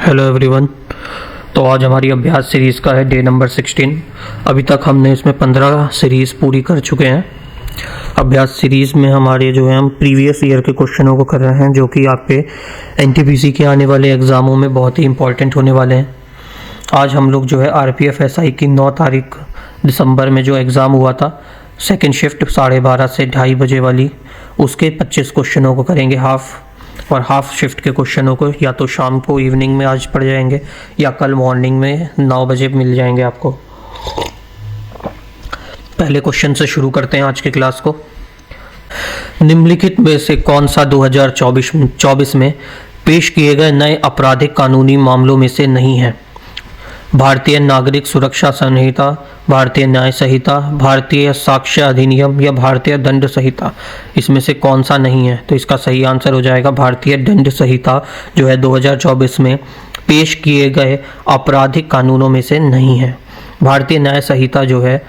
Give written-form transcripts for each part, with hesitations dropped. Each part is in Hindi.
Hello everyone. तो आज हमारी अभ्यास सीरीज़ का है डे नंबर 16। अभी तक हमने इसमें 15 सीरीज़ पूरी कर चुके हैं। अभ्यास सीरीज़ में हमारे जो है हम प्रीवियस ईयर के क्वेश्चनों को कर रहे हैं, जो कि आपके एनटीपीसी के आने वाले एग्ज़ामों में बहुत ही इंपॉर्टेंट होने वाले हैं। आज हम लोग जो है आरपीएफ एसआई की 9 तारीख दिसंबर में जो एग्ज़ाम हुआ था, सेकेंड शिफ्ट 12:30 से 2:30 बजे वाली, उसके 25 क्वेश्चनों को करेंगे हाफ शिफ्ट के क्वेश्चनों को या तो शाम को इवनिंग में आज पढ़ जाएंगे या कल मॉर्निंग में 9 बजे मिल जाएंगे आपको। पहले क्वेश्चन से शुरू करते हैं आज की क्लास को। निम्नलिखित में से कौन सा 2024 में पेश किए गए नए आपराधिक कानूनी मामलों में से नहीं है? भारतीय नागरिक सुरक्षा संहिता, भारतीय न्याय संहिता, भारतीय साक्ष्य अधिनियम या भारतीय दंड संहिता। इसमें से कौन सा नहीं है? तो इसका सही आंसर हो जाएगा भारतीय दंड संहिता, जो है 2024 में पेश किए गए आपराधिक कानूनों में से नहीं है। भारतीय न्याय संहिता जो है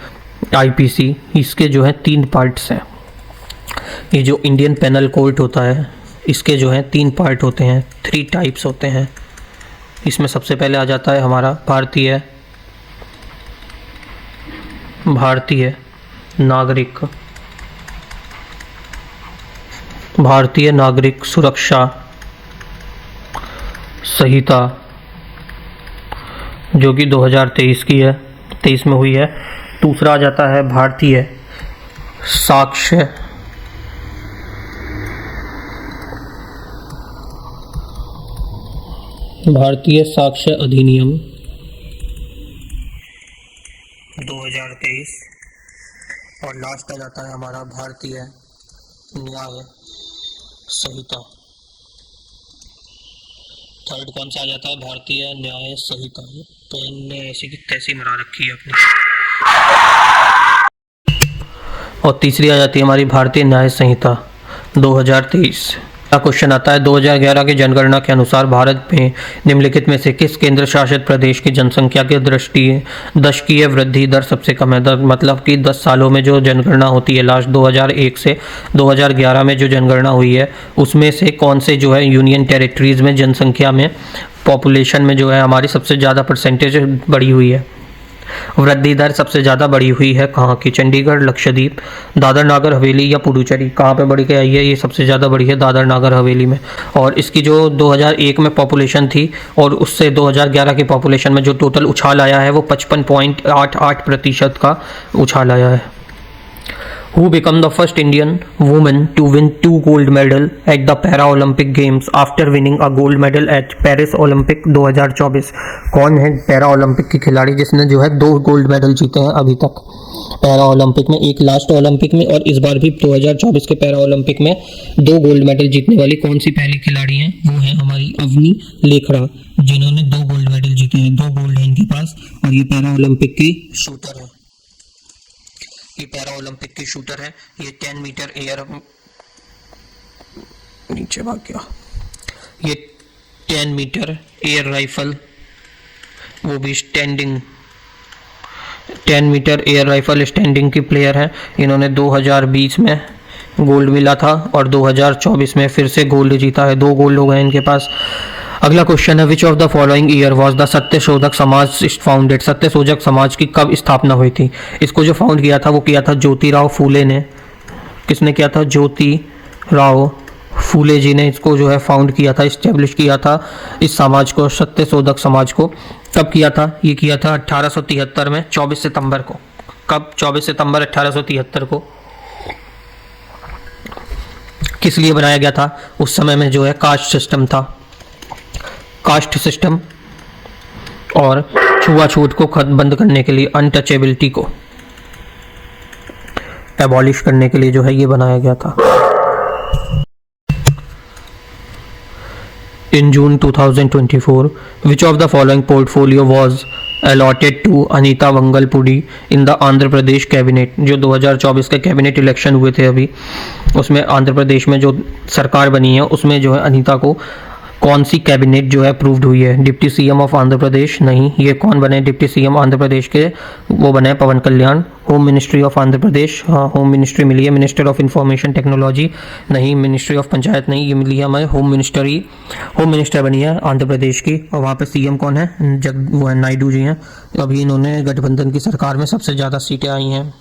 आईपीसी, इसके जो है 3 पार्ट्स हैं। ये जो इंडियन पेनल कोड होता है, इसके जो है 3 पार्ट होते हैं, 3 टाइप्स होते हैं। इसमें सबसे पहले आ जाता है हमारा भारतीय नागरिक सुरक्षा संहिता, जो कि 2023 की है, 23 में हुई है। दूसरा आ जाता है भारतीय साक्ष्य अधिनियम 2023, और लास्ट आ जाता है हमारा भारतीय न्याय संहिता। थर्ड कौन सा आ जाता है? भारतीय न्याय संहिता। पेन ने ऐसी की तैसी मरा रखी है अपनी। और तीसरी आ जाती है हमारी भारतीय न्याय संहिता 2023। क्वेश्चन आता है 2011 की जनगणना के अनुसार भारत में निम्नलिखित में से किस केंद्र शासित प्रदेश की जनसंख्या की दशकीय वृद्धि दर सबसे कम है? मतलब कि 10 सालों में जो जनगणना होती है, लास्ट 2001 से 2011 में जो जनगणना हुई है, उसमें से कौन से जो है यूनियन टेरिटरीज में जनसंख्या में, पॉपुलेशन में जो है हमारी सबसे ज़्यादा परसेंटेज बढ़ी हुई है, वृद्धि दर सबसे ज़्यादा बढ़ी हुई है? कहाँ की? चंडीगढ़, लक्षद्वीप, दादर नागर हवेली या पुडुचेरी? कहाँ पे बढ़ी आई है? ये सबसे ज़्यादा बढ़ी है दादर नागर हवेली में। और इसकी जो 2001 में पॉपुलेशन थी और उससे 2011 की पॉपुलेशन में जो टोटल उछाल आया है, वो 55.88% का उछाल आया है। Who became the first Indian woman to win 2 gold medal at the Paralympic Games after winning a gold medal at Paris Olympic 2024? कौन है पैरा ओलंपिक की खिलाड़ी जिसने जो है 2 गोल्ड मेडल जीते हैं अभी तक पैरा ओलंपिक में? एक लास्ट ओलंपिक में और इस बार भी 2024 के पैरा ओलंपिक में 2 गोल्ड मेडल जीतने वाली कौन सी पहली खिलाड़ी है? वो है हमारी अवनी लेखड़ा, जिन्होंने 2 गोल्ड मेडल जीते हैं। 2 गोल्ड है इनके पास, और ये पैरा ओलंपिक की शूटर है। ये पैरा ओलंपिक की शूटर है। ये 10 मीटर एयर, नीचे भाग गया, ये 10 मीटर एयर राइफल, वो भी standing 10 metre air rifle standing की प्लेयर है। इन्होंने 2020 में गोल्ड मिला था और 2024 में फिर से गोल्ड जीता है। 2 गोल्ड हो गए इनके पास। अगला क्वेश्चन है which of the following year was the Satyashodhak Samaj founded? Satyashodhak Samaj की कब स्थापना हुई थी? इसको जो फाउंड किया था वो किया था ज्योतिराव फूले ने। किसने किया था? ज्योतिराव फूले जी ने इसको जो है फाउंड किया था, इस्टेब्लिश किया था इस समाज को, सत्यशोधक समाज को। कब किया था? ये किया था 1873 में, 24 सितंबर को। कब? 24 सितंबर 1873 को। किस लिए बनाया गया था? उस समय में जो है कास्ट सिस्टम और छुआछूत को बंद करने के लिए, अनटचेबिलिटी को एबॉलिश करने के लिए जो है ये बनाया गया था। In June 2024, which of the following portfolio was allotted to Anita Vangalpudi in the Andhra Pradesh cabinet? जो 2024 के कैबिनेट इलेक्शन हुए थे अभी, उसमें आंध्र प्रदेश में जो सरकार बनी है उसमें जो है अनीता को कौन सी कैबिनेट जो है अप्रूव्ड हुई है? डिप्टी सीएम ऑफ आंध्र प्रदेश? नहीं। ये कौन बने डिप्टी सीएम आंध्र प्रदेश के? वो बने Pawan Kalyan. Home ministry of Andhra Pradesh? हाँ, होम मिनिस्ट्री मिली है। Minister of information technology? नहीं। Ministry of panchayat? नहीं। ये मिली है हमें होम मिनिस्टर बनी है आंध्र प्रदेश की। और वहाँ पे सीएम कौन है? वो है नायडू जी हैं। अभी इन्होंने गठबंधन की सरकार में सबसे ज़्यादा सीटें आई हैं।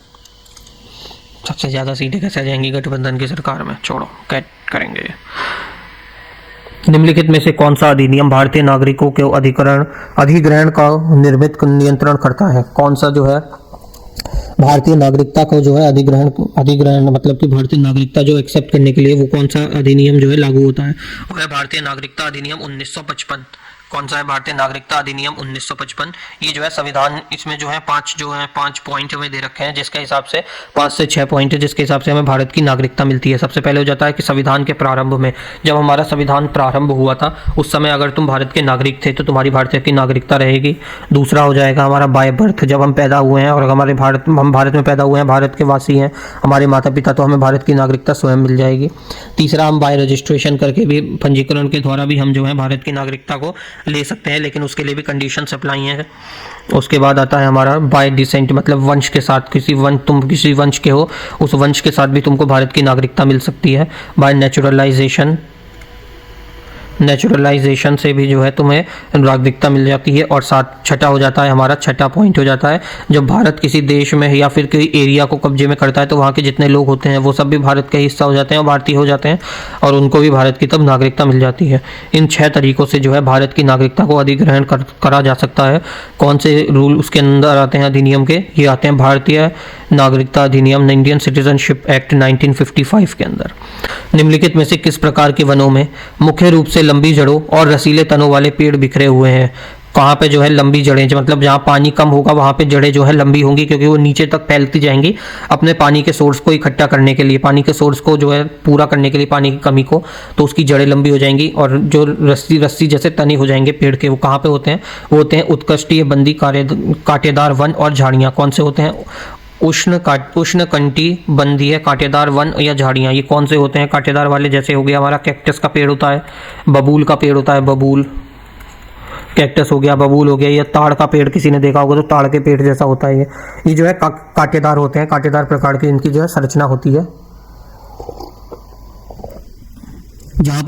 सबसे ज़्यादा सीटें कैसे आ जाएंगी गठबंधन की सरकार में? छोड़ो, कैट करेंगे। निम्नलिखित में से कौन सा अधिनियम भारतीय नागरिकों के अधिग्रहण का नियंत्रण करता है? कौन सा जो है भारतीय नागरिकता को जो है अधिग्रहण मतलब कि भारतीय नागरिकता जो एक्सेप्ट करने के लिए वो कौन सा अधिनियम जो है लागू होता है? वह भारतीय नागरिकता अधिनियम 1955। कौन सा है? भारतीय नागरिकता अधिनियम 1955। ये जो है संविधान, इसमें जो है पांच पॉइंट हमें दे रखे हैं, जिसके हिसाब से 5 से 6 पॉइंट है, जिसके हिसाब से हमें भारत की नागरिकता मिलती है। सबसे पहले हो जाता है कि संविधान के प्रारंभ में, जब हमारा संविधान प्रारंभ हुआ था उस समय अगर तुम भारत के नागरिक थे तो तुम्हारी भारतीय की नागरिकता रहेगी। दूसरा हो जाएगा हमारा बाय बर्थ, जब हम पैदा हुए हैं और हम भारत में पैदा हुए हैं, भारत के वासी हैं हमारे माता पिता, तो हमें भारत की नागरिकता स्वयं मिल जाएगी। तीसरा, हम बाय रजिस्ट्रेशन करके भी, पंजीकरण के द्वारा भी हम जो है भारत की नागरिकता को ले सकते हैं, लेकिन उसके लिए भी कंडीशन अप्लाई हैं। उसके बाद आता है हमारा बाय डिसेंट, मतलब वंश के साथ, तुम किसी वंश के हो, उस वंश के साथ भी तुमको भारत की नागरिकता मिल सकती है। बाय नेचुरलाइजेशन से भी जो है तुम्हें नागरिकता मिल जाती है। और साथ छठा हो जाता है हमारा, छठा पॉइंट हो जाता है, जब भारत किसी देश में या फिर कोई एरिया को कब्जे में करता है तो वहाँ के जितने लोग होते हैं वो सब भी भारत का हिस्सा हो जाते हैं और भारतीय हो जाते हैं, और उनको भी भारत की तब नागरिकता मिल जाती है। इन 6 तरीकों से जो है भारत की नागरिकता को अधिग्रहण करा जा सकता है। कौन से रूल उसके अंदर आते हैं अधिनियम के? ये आते हैं भारतीय नागरिकता अधिनियम, इंडियन सिटीजनशिप एक्ट 1955 के अंदर। निम्नलिखित में से किस प्रकार के वनों में मुख्य रूप से लंबी जड़ों और रसीले तनों वाले पेड़ बिखरे हुए हैं? कहाँ पे जो है लंबी जड़ें, मतलब जहाँ पानी कम होगा वहाँ पे जड़ें जो है लंबी होंगी, क्योंकि वो नीचे तक फैलती जाएंगी अपने पानी के सोर्स को इकट्ठा करने के लिए, पानी के सोर्स को जो है पूरा करने के लिए, पानी की कमी को, तो उसकी जड़ें लंबी हो जाएंगी। और जो रस्सी जैसे तने हो जाएंगे पेड़ के, वो कहाँ पे होते हैं? वो होते हैं उत्कृष्टीय बंदी कांटेदार वन और झाड़ियाँ। कौन से होते हैं? उष्णकटिबंधीय कांटेदार वन या झाड़ियाँ। ये कौन से होते हैं कांटेदार वाले? जैसे हो गया हमारा कैक्टस का पेड़ होता है, बबूल का पेड़ होता है, बबूल कैक्टस हो गया, बबूल हो गया, या ताड़ का पेड़ किसी ने देखा होगा तो ताड़ के पेड़ जैसा होता है ये जो है कांटेदार होते हैं, कांटेदार प्रकार की इनकी जो है संरचना होती है। जहाँ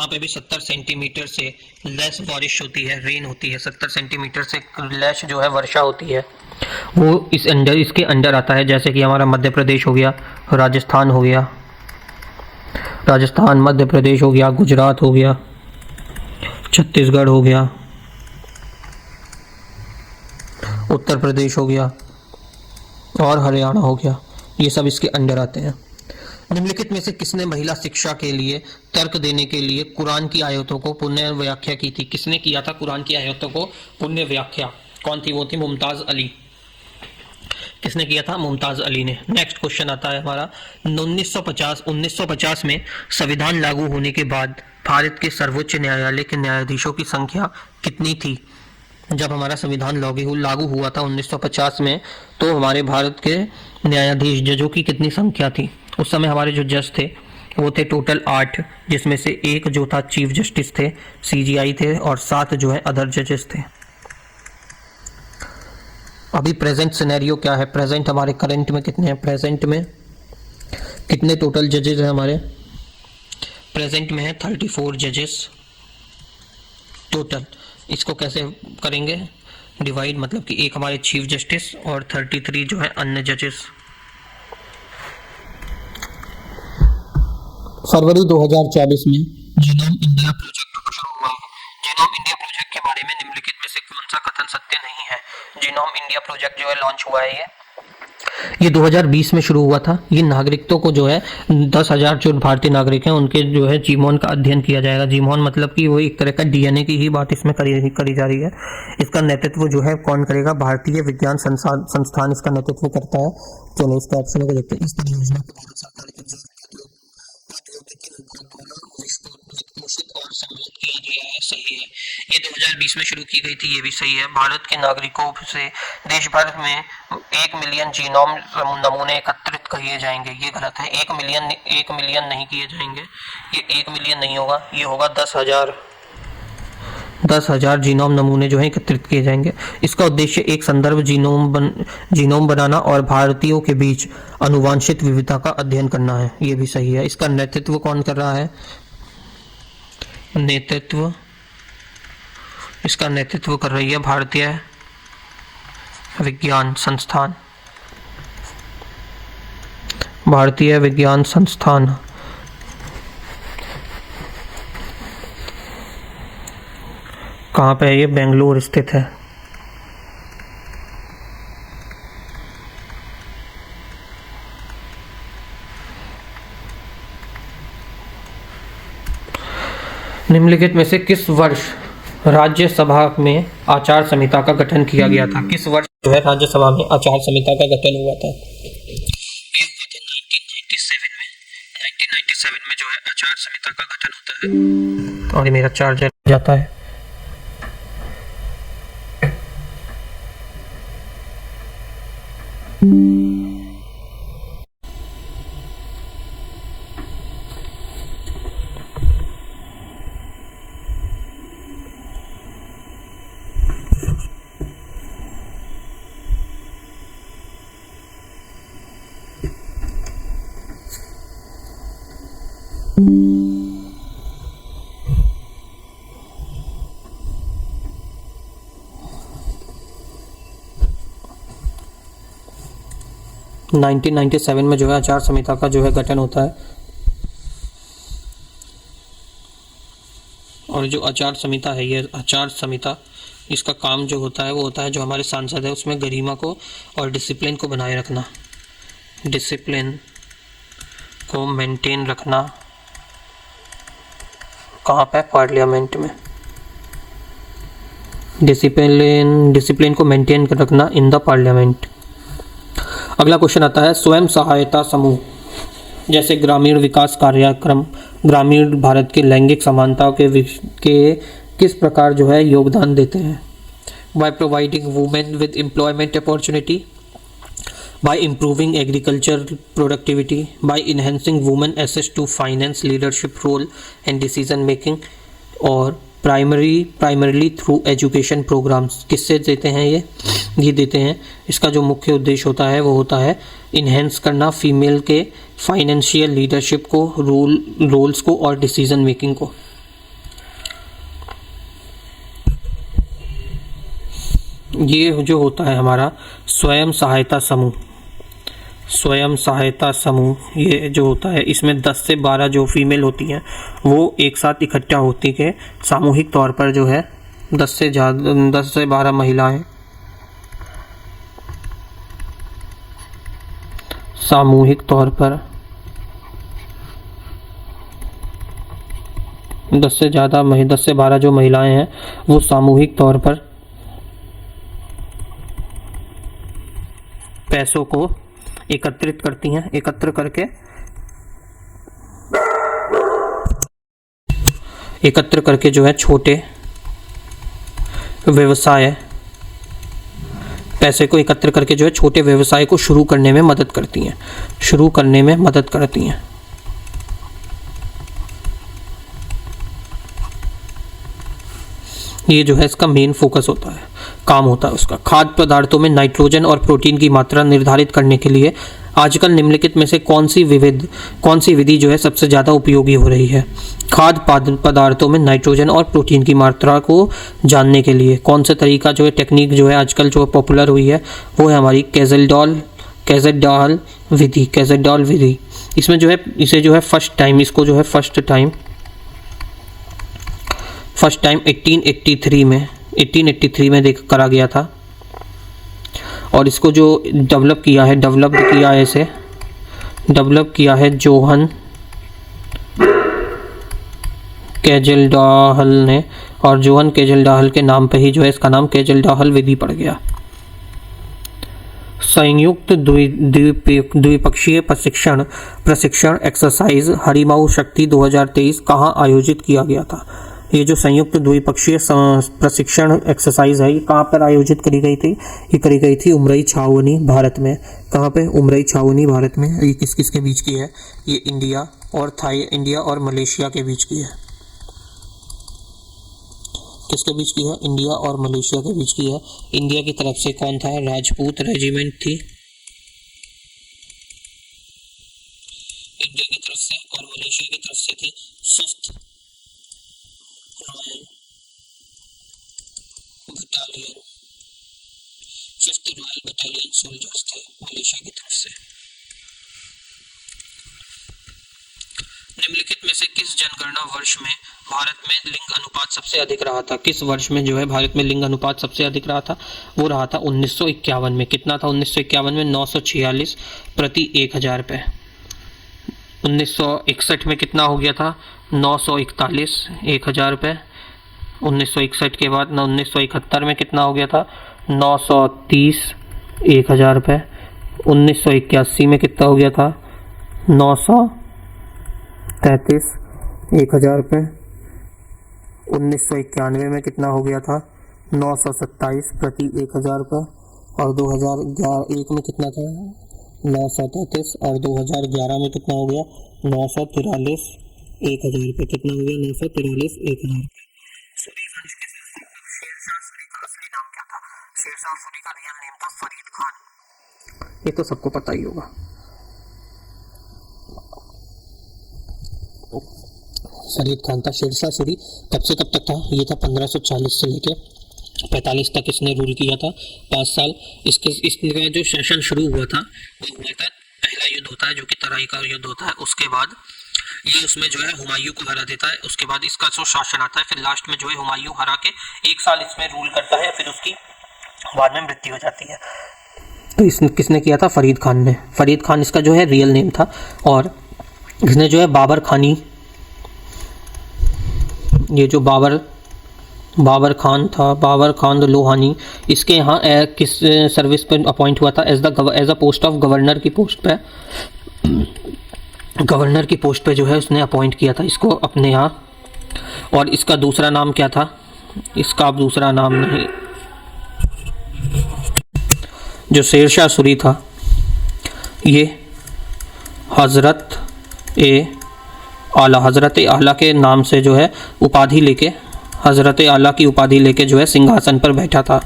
पे भी 70 सेंटीमीटर से लेस बारिश होती है, रेन होती है, 70 सेंटीमीटर से लेस जो है वर्षा होती है, वो इसके अंडर आता है। जैसे कि हमारा मध्य प्रदेश हो गया, राजस्थान, मध्य प्रदेश हो गया, गुजरात हो गया, छत्तीसगढ़ हो गया, उत्तर प्रदेश हो गया और हरियाणा हो गया, ये सब इसके अंडर आते हैं। निम्नलिखित में से किसने महिला शिक्षा के लिए तर्क देने के लिए कुरान की आयतों को पुण्य व्याख्या की थी? किसने किया था कुरान की आयतों को पुण्य व्याख्या? कौन थी? वो थी मुमताज अली। किसने किया था? मुमताज अली ने। नेक्स्ट क्वेश्चन आता है हमारा 1950 में संविधान लागू होने के बाद भारत के सर्वोच्च न्यायालय के न्यायाधीशों की संख्या कितनी थी? जब हमारा संविधान लागू हुआ था 1950 में, तो हमारे भारत के न्यायाधीश जजों की कितनी संख्या थी? उस समय हमारे जो जज थे वो थे टोटल 8, जिसमें से एक जो था चीफ जस्टिस थे, CJI थे, और 7 जो है अदर जजेस थे। अभी प्रेजेंट सिनेरियो क्या है? प्रेजेंट हमारे करंट में कितने हैं? प्रेजेंट में कितने टोटल जजेस हैं हमारे? प्रेजेंट में है 34 जजेस टोटल। इसको कैसे करेंगे डिवाइड? मतलब कि एक हमारे चीफ जस्टिस और 33 जो है अन्य जजेस। फरवरी 2024 में जीनोम इंडिया प्रोजेक्ट शुरू हुआ है। जीनोम इंडिया प्रोजेक्ट के बारे में निम्नलिखित में से कौन सा कथन सत्य नहीं है? जीनोम इंडिया प्रोजेक्ट जो है लॉन्च हुआ है, ये 2020 में शुरू हुआ था। ये नागरिकों को जो है 10,000 जो भारतीय नागरिक हैं उनके जो है जीनोम का अध्ययन किया जाएगा। जीनोम मतलब कि वो एक तरह का DNA की ही बात इसमें करी जा रही है। इसका नेतृत्व जो है कौन करेगा? भारतीय विज्ञान संस्थान इसका नेतृत्व करता है। चलो इसका ऑप्शन को देखते हैं। इस परियोजना को भारत सरकार के और संबोधित किया गया है, सही है। ये 2020 में शुरू की गई थी, ये भी सही है। भारत के नागरिकों से देश भर में 1 मिलियन जीनोम नमूने एकत्रित किए जाएंगे, ये गलत है। 1 मिलियन नहीं किए जाएंगे, ये 1 मिलियन नहीं होगा, ये होगा 10,000 जीनोम नमूने जो है एकत्रित किए जाएंगे। इसका उद्देश्य एक संदर्भ जीनोम बनाना और भारतीयों के बीच अनुवांशिक विविधता का अध्ययन करना है। ये भी सही है। इसका नेतृत्व कौन कर रहा है? इसका नेतृत्व कर रही है भारतीय विज्ञान संस्थान। भारतीय विज्ञान संस्थान कहाँ पे है? ये बेंगलुरु स्थित है। निम्नलिखित में से किस वर्ष राज्यसभा में आचार संहिता का गठन किया गया था? किस वर्ष जो है राज्यसभा में आचार संहिता का गठन हुआ था? 1997 में जो है आचार संहिता का गठन होता है। और मेरा चार्जर जाता है। नाइनटीन 97 में जो है आचार संहिता का जो है गठन होता है। और जो आचार संहिता है, ये आचार संहिता, इसका काम जो होता है वो होता है जो हमारे सांसद है उसमें गरिमा को और डिसिप्लिन को बनाए रखना, डिसिप्लिन को मेंटेन रखना। कहाँ पे? पार्लियामेंट में। डिसिप्लिन को मेंटेन रखना इन द पार्लियामेंट। अगला क्वेश्चन आता है, स्वयं सहायता समूह जैसे ग्रामीण विकास कार्यक्रम ग्रामीण भारत के लैंगिक समानता के किस प्रकार जो है योगदान देते हैं? By providing women with employment opportunity, by improving agriculture productivity, by enhancing women access to finance, leadership role and decision making, और primarily through education programs। किससे देते हैं ये देते हैं। इसका जो मुख्य उद्देश्य होता है वो होता है इन्हेंस करना फीमेल के फाइनेंशियल लीडरशिप को, रोल्स को और डिसीजन मेकिंग को। ये जो होता है हमारा स्वयं सहायता समूह, ये जो होता है इसमें 10 से 12 जो फीमेल होती हैं वो एक साथ इकट्ठा होती के सामूहिक तौर पर जो है 10 से 12 महिलाएं सामूहिक तौर पर 10 से 12 जो महिलाएं हैं वो सामूहिक तौर पर पैसों को एकत्रित करती हैं। एकत्र करके जो है छोटे व्यवसाय, पैसे को एकत्र करके जो है छोटे व्यवसाय को शुरू करने में मदद करती हैं। ये जो है इसका मेन फोकस होता है, काम होता है उसका। खाद्य पदार्थों में नाइट्रोजन और प्रोटीन की मात्रा निर्धारित करने के लिए आजकल निम्नलिखित में से कौन सी विधि जो है सबसे ज़्यादा उपयोगी हो रही है? खाद्य पदार्थों में नाइट्रोजन और प्रोटीन की मात्रा को जानने के लिए कौन सा तरीका जो है, टेक्निक जो है आजकल जो पॉपुलर हुई है वो है हमारी कैज़ेडॉल विधि। इसमें जो है इसे जो है फर्स्ट टाइम 1883 में करा गया था। और इसको जो डेवलप किया है जोहन कैज़ेल्डाहल ने, और जोहन कैज़ेल्डाहल के नाम पे ही जो है इसका नाम कैज़ेल्डाहल विधि पड़ गया। संयुक्त द्विपक्षीय प्रशिक्षण एक्सरसाइज हरिमाऊ शक्ति 2023 कहाँ आयोजित किया गया था? ये जो संयुक्त द्विपक्षीय प्रशिक्षण एक्सरसाइज है, ये कहाँ पर आयोजित करी गई थी? ये करी गई थी उमरई छावनी, भारत में। कहाँ पे? उमरई छावनी, भारत में। ये किस किस के बीच की है? ये इंडिया और मलेशिया के बीच की है। किसके बीच की है? इंडिया और मलेशिया के बीच की है। इंडिया की तरफ से कौन था? राजपूत रेजिमेंट थी इंडिया की तरफ से, और मलेशिया की तरफ से थी फिफ्थ रॉयल बटालियन सोल्जर्स थे मलेशिया की तरफ से। निम्नलिखित में से किस जनगणना वर्ष में भारत में लिंग अनुपात सबसे अधिक रहा था? किस वर्ष में जो है भारत में लिंग अनुपात सबसे अधिक रहा था? वो रहा था 1951 में। कितना था 1951 में? 946 प्रति 1000 पे। 1961 में कितना हो गया था? 941 1000 पे। 1961 के बाद 1971 में कितना हो गया था? 930 1000 पे। 1981 में कितना हो गया था? 933 1000 पे। 1991 में कितना हो गया था? 927 प्रति 1000 पे। और 2001 में कितना था? 933। और 2011 में कितना हो गया? 943 1000 पे। कितना हो गया? 943 1000 पे। सूरीवंश के शेरशाह सूरी का असली नाम क्या था? शेरशाह सूरी का रियल नेम था फरीद खान। ये तो सबको पता ही होगा। फरीद खान था। शेरशाह सूरी कब से कब तक था? ये था 1540 से लेके 45 तक इसने रूल किया था, 5 साल। इसका जो शासन शुरू हुआ था वो हुआ था, पहला युद्ध होता है जो कि तराई का युद्ध होता है, उसके बाद ये उसमें जो है हुमायूं को हरा देता है। उसके बाद इसका जो शासन आता है, फिर लास्ट में जो है हुमायूं हरा के 1 साल इसमें रूल करता है, फिर उसकी बाद में मृत्यु हो जाती है। तो इसने किसने किया था? फरीद खान ने। फरीद खान इसका जो है रियल नेम था। और इसने जो है बाबर खानी, ये जो बाबर खान था, बाबर खान लोहानी, इसके यहाँ किस सर्विस पर अपॉइंट हुआ था? As a post of governor की पोस्ट पे, गवर्नर की पोस्ट पे जो है उसने अपॉइंट किया था इसको अपने यहाँ। और इसका दूसरा नाम क्या था? इसका अब दूसरा नाम नहीं, जो शेरशाह सूरी था, ये हज़रत ए आला के नाम से जो है उपाधि लेके, हज़रत आला की उपाधि लेके जो है सिंहासन पर बैठा था।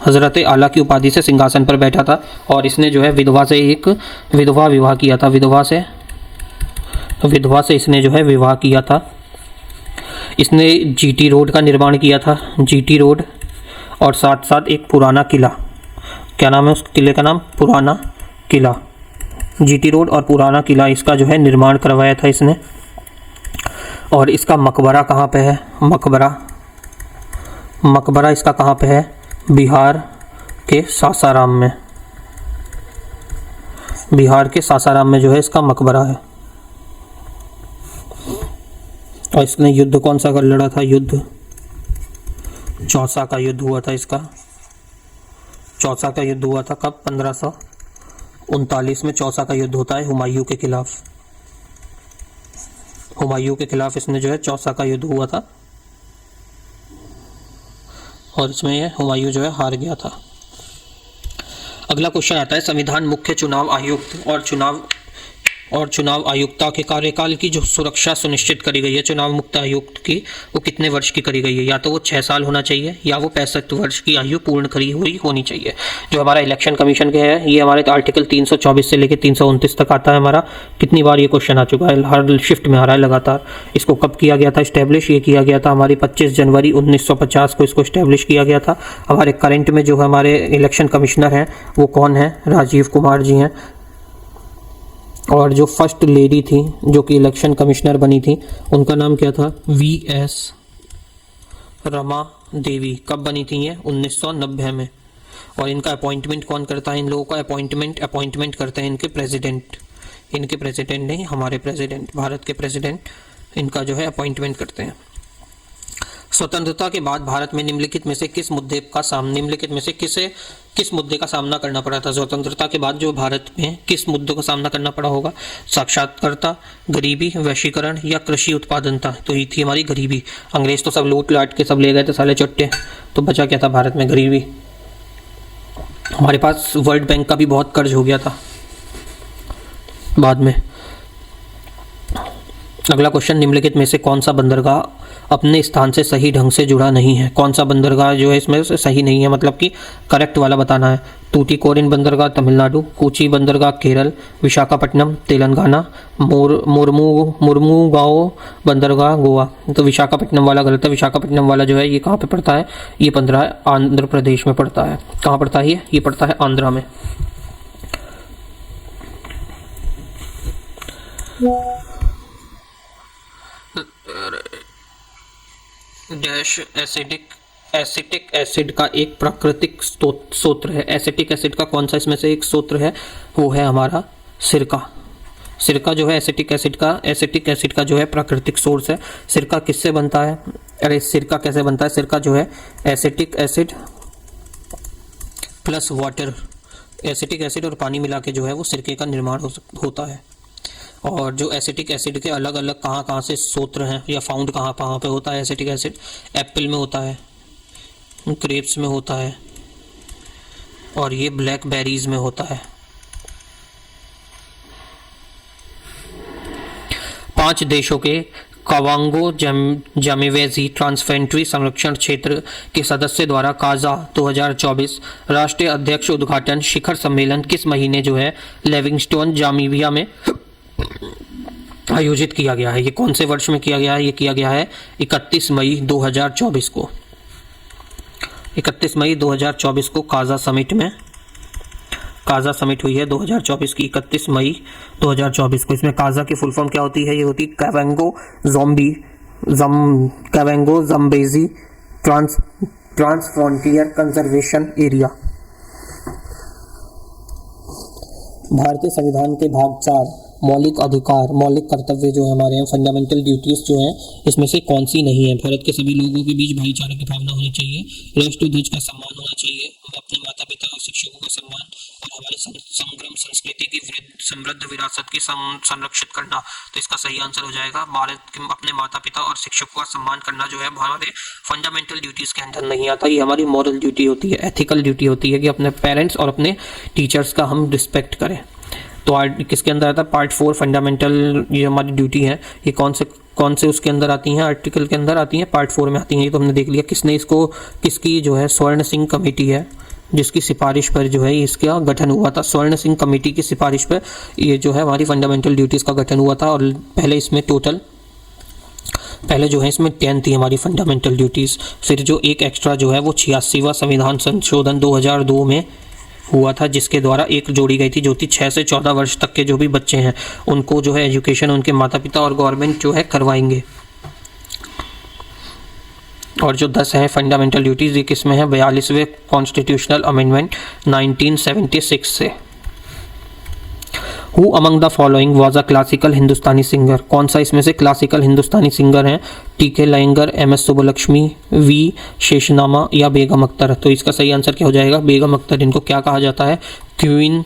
हज़रत आला की उपाधि से सिंहासन पर बैठा था। और इसने जो है विधवा से एक विधवा विवाह किया था। विधवा से इसने जो है विवाह किया था। इसने जीटी रोड का निर्माण किया था, जीटी रोड। और साथ साथ एक पुराना किला, क्या नाम है उस किले का नाम? पुराना किला। जीटी रोड और पुराना किला इसका जो है निर्माण करवाया था इसने। और इसका मकबरा कहाँ पे है? मकबरा इसका कहाँ पे है? बिहार के सासाराम में। बिहार के सासाराम में जो है इसका मकबरा है। और इसने युद्ध कौन सा कर लड़ा था? युद्ध चौसा का युद्ध हुआ था इसका। चौसा का युद्ध हुआ था कब? 1539 में चौसा का युद्ध होता है हुमायूं के खिलाफ। हुमायूं के खिलाफ इसने जो है चौसा का युद्ध हुआ था। और इसमें ये हुमायूं जो है हार गया था। अगला क्वेश्चन आता है, संविधान मुख्य चुनाव आयुक्त और चुनाव आयुक्ता के कार्यकाल की जो सुरक्षा सुनिश्चित करी गई है चुनाव मुक्त आयुक्त की, वो कितने वर्ष की करी गई है? या तो वो 6 साल होना चाहिए, या वो 65 वर्ष की आयु पूर्ण करी हुई होनी चाहिए। जो हमारा इलेक्शन कमीशन के है, ये हमारे आर्टिकल 324 से लेकर 329 तक आता है हमारा। कितनी बार ये क्वेश्चन आ चुका है, हर शिफ्ट में आ रहा है लगातार। इसको कब किया गया था इस्टेब्लिश? ये किया गया था हमारी 25 जनवरी 1950 को इसको इस्टेब्लिश किया गया था। हमारे करंट में जो हमारे इलेक्शन कमिश्नर हैं वो कौन है? राजीव कुमार जी हैं। और जो फर्स्ट लेडी थी जो कि इलेक्शन कमिश्नर बनी थी, उनका नाम क्या था? VS रमा देवी। कब बनी थी ये? 1990 में। और इनका अपॉइंटमेंट कौन करता है? इन लोगों का अपॉइंटमेंट करते हैं इनके प्रेसिडेंट नहीं, हमारे प्रेसिडेंट, भारत के प्रेसिडेंट इनका जो है अपॉइंटमेंट करते हैं। स्वतंत्रता के बाद भारत में निम्नलिखित में से किस मुद्दे का सामना करना पड़ा था? स्वतंत्रता के बाद जो भारत में किस मुद्दों का सामना करना पड़ा होगा? साक्षरता, गरीबी, वैश्वीकरण या कृषि उत्पादनता? तो ये थी हमारी गरीबी। अंग्रेज तो सब लूट लाट के सब ले गए थे साले चट्टे, तो बचा क्या था भारत में? गरीबी। हमारे पास वर्ल्ड बैंक का भी बहुत कर्ज हो गया था बाद में। अगला क्वेश्चन, निम्नलिखित में से कौन सा बंदरगाह अपने स्थान से सही ढंग से जुड़ा नहीं है? कौन सा बंदरगाह जो है इसमें से सही नहीं है, मतलब कि करेक्ट वाला बताना है। तूतीकोरिन बंदरगाह तमिलनाडु, कोची बंदरगाह केरल, विशाखापट्टनम तेलंगाना, मुर्मुगाओ बंदरगाह गोवा। तो विशाखापट्टनम वाला गलत है। विशाखापट्टनम वाला जो है ये कहाँ पे पड़ता है? ये आंध्र प्रदेश में पड़ता है। कहाँ पड़ता है ये पड़ता है आंध्रा में। डैश एसिटिक एसिड का एक प्राकृतिक स्रोत है। एसिटिक एसिड का कौन सा इसमें से एक स्रोत है? वो है हमारा सिरका। सिरका जो है एसिटिक एसिड का जो है प्राकृतिक सोर्स है। सिरका किससे बनता है? अरे सिरका कैसे बनता है? सिरका जो है acetic acid plus water, acetic acid और पानी मिला के जो है वो सिरके का निर्माण होता है। और जो एसिटिक एसिड के अलग अलग कहाँ से स्रोत हैं या फाउंड कहाँ पे होता है एसिटिक एसिड? एप्पल में होता है, ग्रेप्स में होता है, और ये ब्लैकबेरीज में होता है। 5 देशों के कावांगो जामेवेजी ट्रांसपेरेंट्री संरक्षण क्षेत्र के सदस्य द्वारा काजा 2024 राष्ट्रीय अध्यक्ष उद्घाटन शिखर सम्मेलन किस महीने जो है लिविंगस्टोन जामीबिया में आयोजित किया गया है? ये कौन से वर्ष में किया गया है? ये किया गया है 31 मई 2024 को। 31 मई 2024 को काजा समिट हुई है 2024 की 31 मई 2024 को। इसमें काजा की फुल फॉर्म क्या होती है? ये होती है कावेंगो जम्बेजी ट्रांसफ्रंटियर कंजर्वेशन एरिया। भारतीय संविधान के भाग 4 मौलिक अधिकार, मौलिक कर्तव्य जो हमारे हैं, फंडामेंटल ड्यूटीज जो हैं, इसमें से कौन सी नहीं है? भारत के सभी लोगों के बीच भाईचारे की भावना होनी चाहिए, राष्ट्रीय ध्वज का सम्मान होना चाहिए, अपने माता पिता और शिक्षकों का सम्मान, और हमारे संग्राम संस्कृति की समृद्ध विरासत की संरक्षित करना। तो इसका सही आंसर हो जाएगा भारत के अपने माता पिता और शिक्षकों का सम्मान करना जो है हमारे फंडामेंटल ड्यूटीज के अंदर नहीं आता। ये हमारी मॉरल ड्यूटी होती है, एथिकल ड्यूटी होती है कि अपने पेरेंट्स और अपने टीचर्स का हम रिस्पेक्ट करें। तो किसके अंदर आता है? पार्ट 4 फंडामेंटल, ये हमारी ड्यूटी है। ये कौन से उसके अंदर आती हैं? आर्टिकल के अंदर आती हैं, पार्ट 4 में आती हैं। ये तो हमने देख लिया। किसकी जो है स्वर्ण सिंह कमेटी है, जिसकी सिफारिश पर जो है इसका गठन हुआ था। स्वर्ण सिंह कमेटी की सिफारिश पर ये जो है हमारी फंडामेंटल ड्यूटीज का गठन हुआ था। और पहले जो है इसमें 10 थी हमारी फंडामेंटल ड्यूटीज। फिर जो एक एक्स्ट्रा जो है वो 86वां संविधान संशोधन 2002 में हुआ था, जिसके द्वारा एक जोड़ी गई थी, जो थी 6 से 14 वर्ष तक के जो भी बच्चे हैं उनको जो है एजुकेशन उनके माता पिता और गवर्नमेंट जो है करवाएंगे। और जो 10 है फंडामेंटल ड्यूटीज, ये किस में है? 42वें कॉन्स्टिट्यूशनल अमेंडमेंट 1976 से। Who among the following was a classical Hindustani singer? कौन सा इसमें से क्लासिकल हिंदुस्तानी सिंगर हैं? टी.के. लयंगर, एम.एस. सुब्बलक्ष्मी, वी शेषनामा या बेगम अख्तर? तो इसका सही आंसर क्या हो जाएगा? बेगम अख्तर। इनको क्या कहा जाता है? क्वीन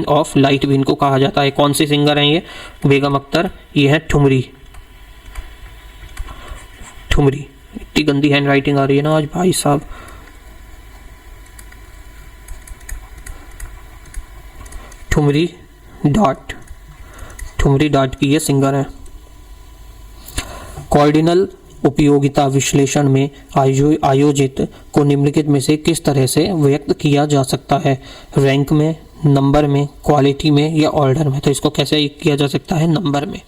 ऑफ लाइट भी इनको कहा जाता है। कौन सी सिंगर हैं ये? बेगम अख्तर। ये है ठुमरी। इतनी गंदी हैंड राइटिंग आ रही है ना आज भाई साहब। ठुमरी डॉट की ये सिंगर है। कॉर्डिनल उपयोगिता विश्लेषण में आयोजित को निम्नलिखित में से किस तरह से व्यक्त किया जा सकता है? रैंक में, नंबर में, क्वालिटी में या ऑर्डर में? तो इसको कैसे किया जा सकता है? नंबर में।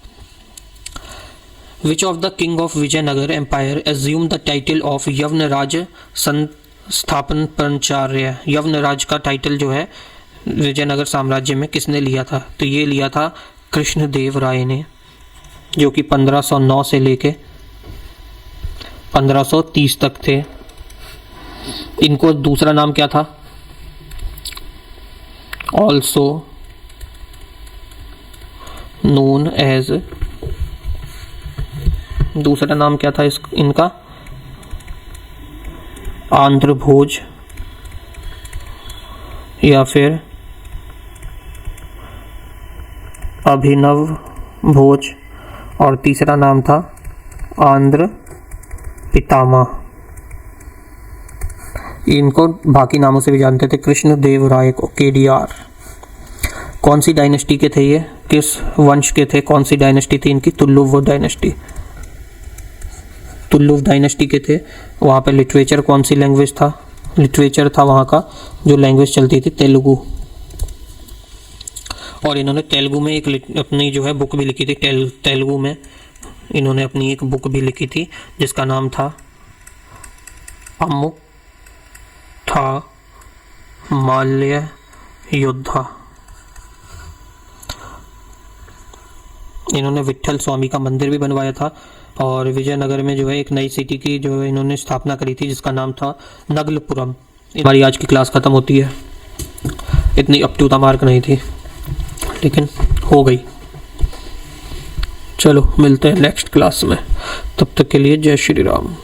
Which of the king of Vijayanagar Empire assumed the title of यवनराज संस्थापनाचार्य? यवनराज का टाइटल जो है विजयनगर साम्राज्य में किसने लिया था? तो ये लिया था कृष्णदेव राय ने, जो कि 1509 से लेके 1530 तक थे। इनको दूसरा नाम क्या था? ऑल्सो नोन एज दूसरा नाम क्या था इनका? आंध्र भोज या फिर अभिनव भोज, और तीसरा नाम था आंध्र पितामह। इनको बाकी नामों से भी जानते थे, कृष्णदेव राय को, केडीआर। कौन सी डायनेस्टी के थे ये, किस वंश के थे, कौन सी डायनेस्टी थी इनकी? तुलुव डायनेस्टी, तुलुव डायनेस्टी के थे। वहाँ पे लिटरेचर कौन सी लैंग्वेज था? लिटरेचर था वहाँ का जो लैंग्वेज चलती थी तेलुगु, और इन्होंने तेलुगु में एक अपनी जो है बुक भी लिखी थी। तेलुगु में इन्होंने अपनी एक बुक भी लिखी थी जिसका नाम था अमुक्था माल्य योद्धा। इन्होंने विट्ठल स्वामी का मंदिर भी बनवाया था, और विजयनगर में जो है एक नई सिटी की जो है इन्होंने स्थापना करी थी जिसका नाम था नगलपुरम। हमारी आज की क्लास ख़त्म होती है, इतनी अप टू द मार्क नहीं थी लेकिन हो गई। चलो मिलते हैं नेक्स्ट क्लास में, तब तक के लिए जय श्री राम।